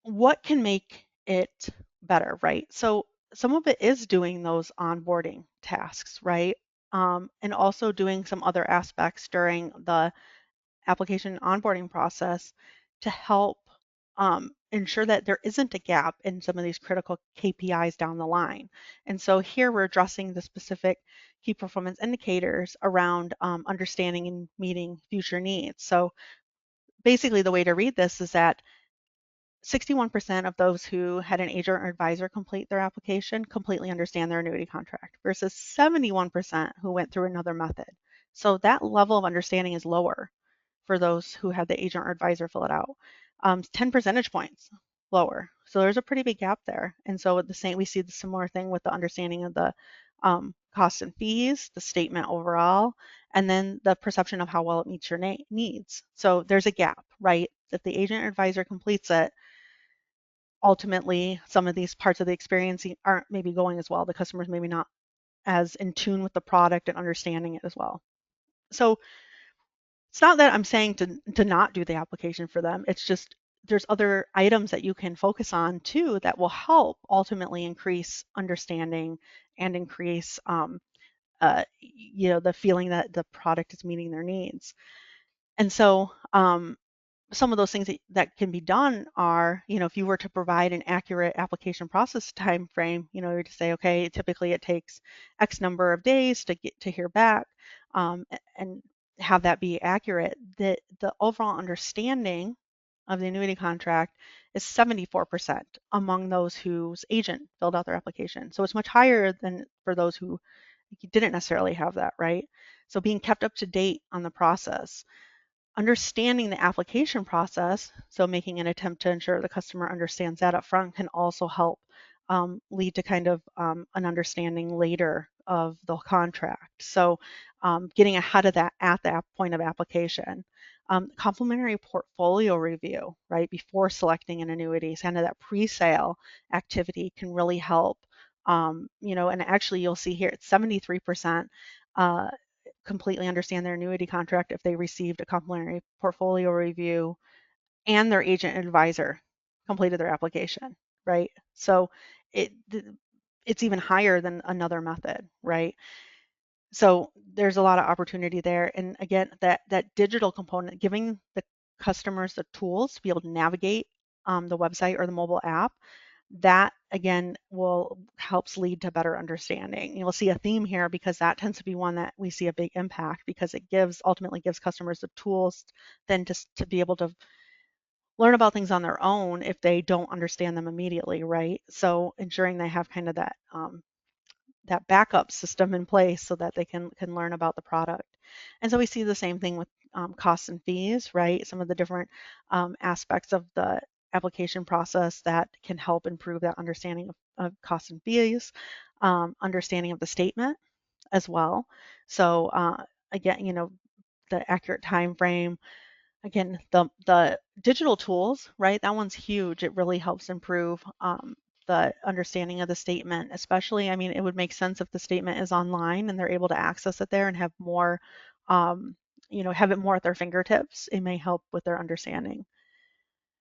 what can make it better, right? So some of it is doing those onboarding tasks, right? And also doing some other aspects during the application onboarding process to help ensure that there isn't a gap in some of these critical KPIs down the line. And so here we're addressing the specific key performance indicators around understanding and meeting future needs. So basically the way to read this is that 61% of those who had an agent or advisor complete their application completely understand their annuity contract versus 71% who went through another method. So that level of understanding is lower for those who had the agent or advisor fill it out. 10 percentage points lower. So there's a pretty big gap there. And so with the same, we see the similar thing with the understanding of the costs and fees, the statement overall, and then the perception of how well it meets your needs. So there's a gap, right? If the agent or advisor completes it, ultimately some of these parts of the experience aren't maybe going as well. The customer's maybe not as in tune with the product and understanding it as well. So it's not that I'm saying to not do the application for them. It's just there's other items that you can focus on too that will help ultimately increase understanding and increase the feeling that the product is meeting their needs. And so some of those things that can be done are, if you were to provide an accurate application process time frame, to say, okay, typically it takes X number of days to get to hear back, and have that be accurate. The overall understanding of the annuity contract is 74% among those whose agent filled out their application. So it's much higher than for those who didn't necessarily have that, right? So being kept up to date on the process. Understanding the application process, so making an attempt to ensure the customer understands that up front can also help lead to kind of an understanding later of the contract. So getting ahead of that at the point of application. Complementary portfolio review, right, before selecting an annuity, kind of that pre-sale activity can really help. And actually you'll see here it's 73% completely understand their annuity contract if they received a complimentary portfolio review and their agent and advisor completed their application, right? So it it's even higher than another method, right? So there's a lot of opportunity there. And again, that digital component, giving the customers the tools to be able to navigate the website or the mobile app, that again will helps lead to better understanding. You'll see a theme here because that tends to be one that we see a big impact because it ultimately gives customers the tools then to be able to learn about things on their own if they don't understand them immediately, right? So ensuring they have kind of that backup system in place so that they can learn about the product. And so we see the same thing with costs and fees, right? Some of the different aspects of the application process that can help improve that understanding of costs and fees, understanding of the statement as well. So again, the accurate time frame. Again, the digital tools, right? That one's huge. It really helps improve the understanding of the statement, especially, I mean, it would make sense if the statement is online and they're able to access it there and have more, um, have it more at their fingertips. It may help with their understanding.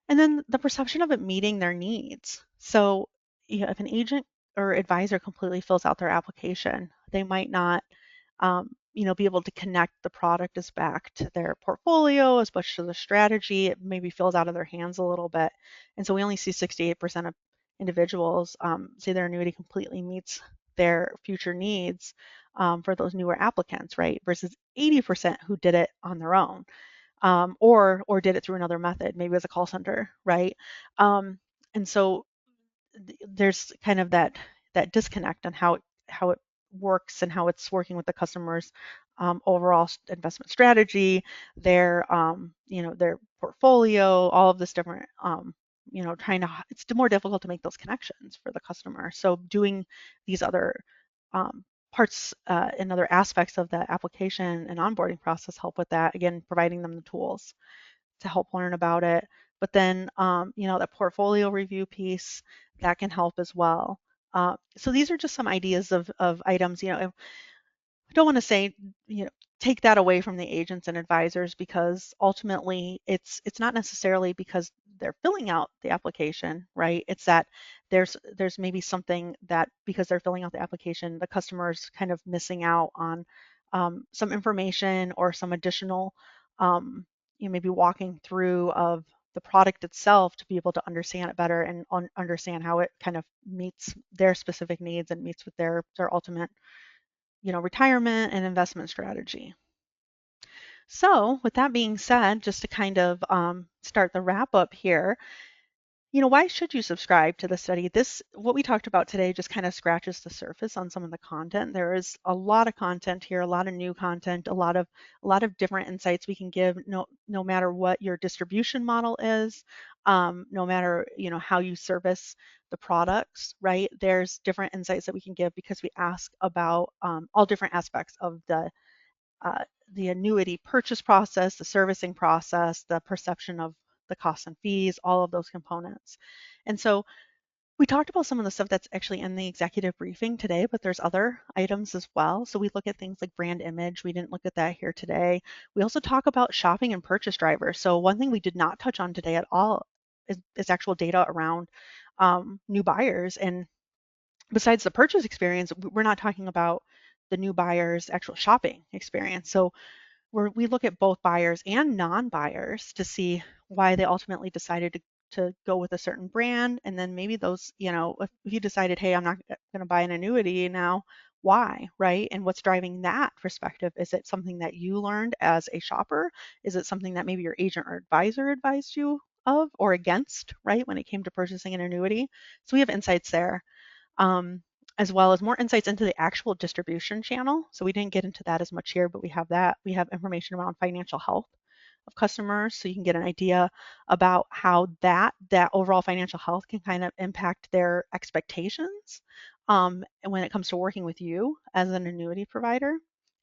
And then the perception of it meeting their needs. So, if an agent or advisor completely fills out their application, they might not, be able to connect the product as back to their portfolio as much to the strategy. It maybe feels out of their hands a little bit. And so we only see 68% of individuals say their annuity completely meets their future needs for those newer applicants, right? Versus 80% who did it on their own or did it through another method, maybe as a call center, right? And so there's kind of that disconnect on how it works and how it's working with the customer's overall investment strategy, their portfolio, all of this different it's more difficult to make those connections for the customer. So doing these other parts and other aspects of the application and onboarding process help with that. Again, providing them the tools to help learn about it. But then, that portfolio review piece that can help as well. So these are just some ideas of items. I don't want to say, you know, take that away from the agents and advisors because ultimately it's not necessarily because they're filling out the application, right? It's that there's maybe something that because they're filling out the application, the customer's kind of missing out on some information or some additional, maybe walking through of the product itself to be able to understand it better and understand how it kind of meets their specific needs and meets with their ultimate retirement and investment strategy. So with that being said, just to kind of start the wrap up here, why should you subscribe to the study? What we talked about today just kind of scratches the surface on some of the content. There is a lot of content here, a lot of new content, a lot of different insights we can give, no matter what your distribution model is, no matter how you service the products, right? There's different insights that we can give because we ask about all different aspects of uh, the annuity purchase process, the servicing process, the perception of the costs and fees, all of those components. And so we talked about some of the stuff that's actually in the executive briefing today, but there's other items as well. So we look at things like brand image. We didn't look at that here today. We also talk about shopping and purchase drivers. So one thing we did not touch on today at all is actual data around new buyers. And besides the purchase experience, we're not talking about the new buyer's actual shopping experience. So we look at both buyers and non-buyers to see why they ultimately decided to go with a certain brand. And then maybe those, if you decided, hey, I'm not going to buy an annuity now, why, right? And what's driving that perspective? Is it something that you learned as a shopper? Is it something that maybe your agent or advisor advised you of or against, right, when it came to purchasing an annuity? So we have insights there um, as well as more insights into the actual distribution channel. So we didn't get into that as much here, but we have that. We have information around financial health of customers, so you can get an idea about how that overall financial health can kind of impact their expectations and when it comes to working with you as an annuity provider.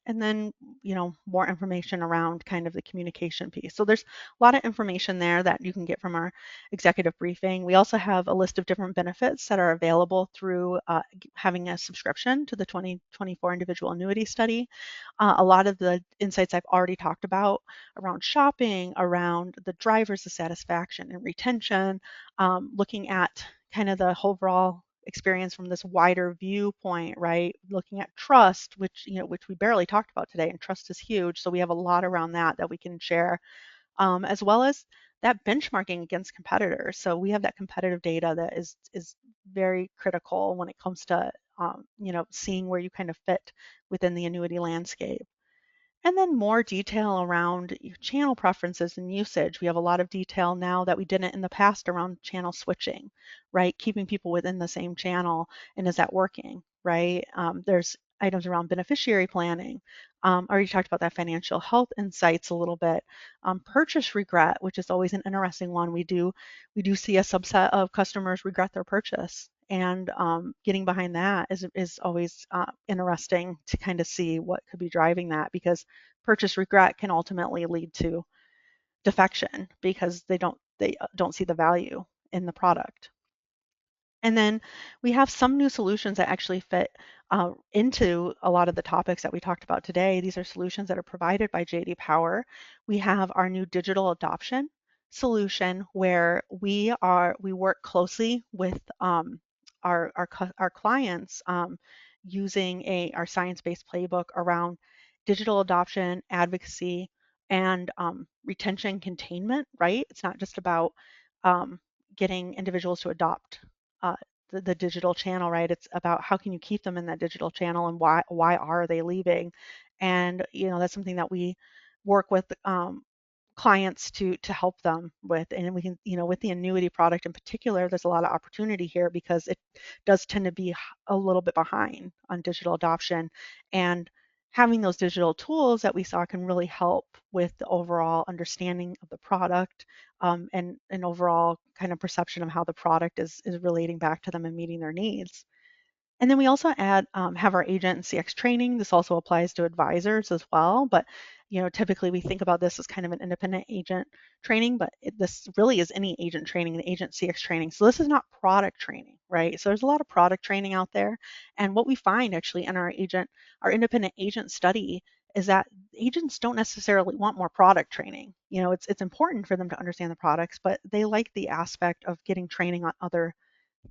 And then, more information around kind of the communication piece. So there's a lot of information there that you can get from our executive briefing. We also have a list of different benefits that are available through having a subscription to the 2024 individual annuity study. A lot of the insights I've already talked about around shopping, around the drivers of satisfaction and retention, looking at kind of the overall experience from this wider viewpoint, right? Looking at trust, which we barely talked about today, and trust is huge. So we have a lot around that we can share, as well as that benchmarking against competitors. So we have that competitive data that is very critical when it comes to seeing where you kind of fit within the annuity landscape. And then more detail around channel preferences and usage. We have a lot of detail now that we didn't in the past around channel switching, right? Keeping people within the same channel, and is that working, right? There's items around beneficiary planning. Already talked about that financial health insights a little bit. Purchase regret, which is always an interesting one. We do see a subset of customers regret their purchase, and getting behind that is always interesting to kind of see what could be driving that, because purchase regret can ultimately lead to defection because they don't see the value in the product. And then we have some new solutions that actually fit into a lot of the topics that we talked about today. These are solutions that are provided by JD Power. We have our new digital adoption solution where we work closely with our clients using our science-based playbook around digital adoption, advocacy, and retention containment. Right? It's not just about um, getting individuals to adopt uh, the digital channel, right? It's about how can you keep them in that digital channel and why are they leaving? And that's something that we work with clients to help them with. And we can, with the annuity product in particular, there's a lot of opportunity here because it does tend to be a little bit behind on digital adoption. And having those digital tools that we saw can really help with the overall understanding of the product and an overall kind of perception of how the product is relating back to them and meeting their needs. And then we also have our agent and CX training. This also applies to advisors as well, but typically we think about this as kind of an independent agent training, but this really is any agent training, the agent CX training. So this is not product training, right? So there's a lot of product training out there, and what we find actually in our independent agent study is that agents don't necessarily want more product training. It's important for them to understand the products, but they like the aspect of getting training on other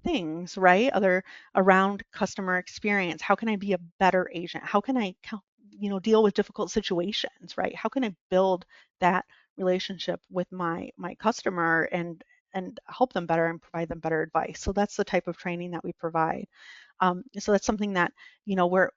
things, right? Other around customer experience. How can I be a better agent? How can I, deal with difficult situations, right? How can I build that relationship with my customer and help them better and provide them better advice? So that's the type of training that we provide. So that's something that, we're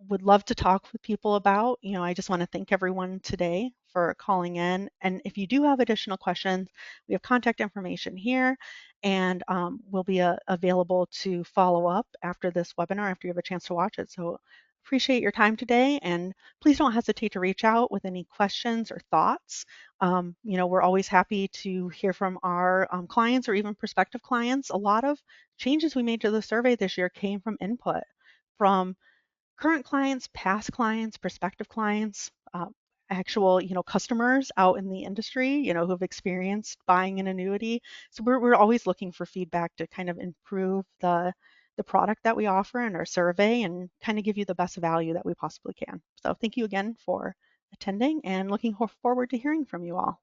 would love to talk with people about. I just want to thank everyone today for calling in. And if you do have additional questions, we have contact information here, and we'll be available to follow up after this webinar after you have a chance to watch it. So appreciate your time today, and please don't hesitate to reach out with any questions or thoughts. We're always happy to hear from our clients or even prospective clients. A lot of changes we made to the survey this year came from input from current clients, past clients, prospective clients, actual, customers out in the industry, who have experienced buying an annuity. So we're always looking for feedback to kind of improve the product that we offer in our survey and kind of give you the best value that we possibly can. So thank you again for attending and looking forward to hearing from you all.